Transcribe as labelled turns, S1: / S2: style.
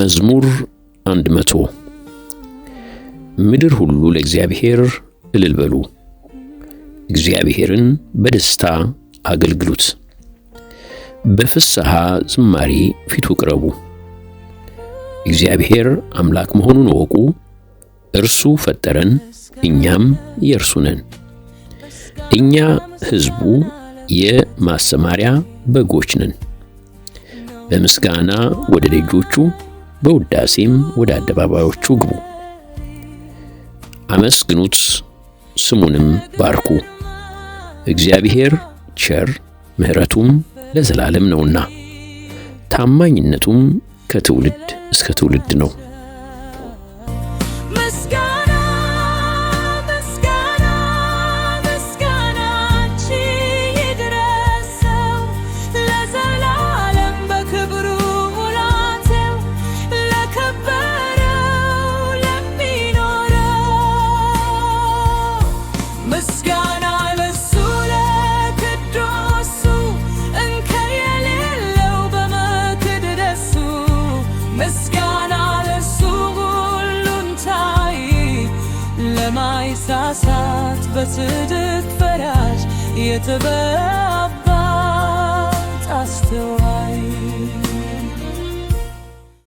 S1: መዝሙር 100 ምድር ሁሉ ለእግዚአብሔር እልል በሉ፣ እግዚአብሔርን በደስታ አገልግሉት፣ በፍስሐ ዝማሬ ፊቱ ቅረቡ። እግዚአብሔር አምላክ መሆኑን እወቁ፣ እርሱ ፈጠረን፣ እኛም የእርሱ ነን። እኛ ሕዝቡ የማሰማሪያ በጎች ነን። በምስጋና ወደ ደጆቹ በውዳሴም ወደ አደባባዮቹ ግቡ። አመስግኑት፣ ስሙንም ባርኩ። እግዚአብሔር ቸር፣ ምሕረቱም ለዘላለም ነውና ታማኝነቱም ከትውልድ እስከ ትውልድ ነው።
S2: ሳሳት በስድቅ ፈራሽ የተበአባት አስተዋይ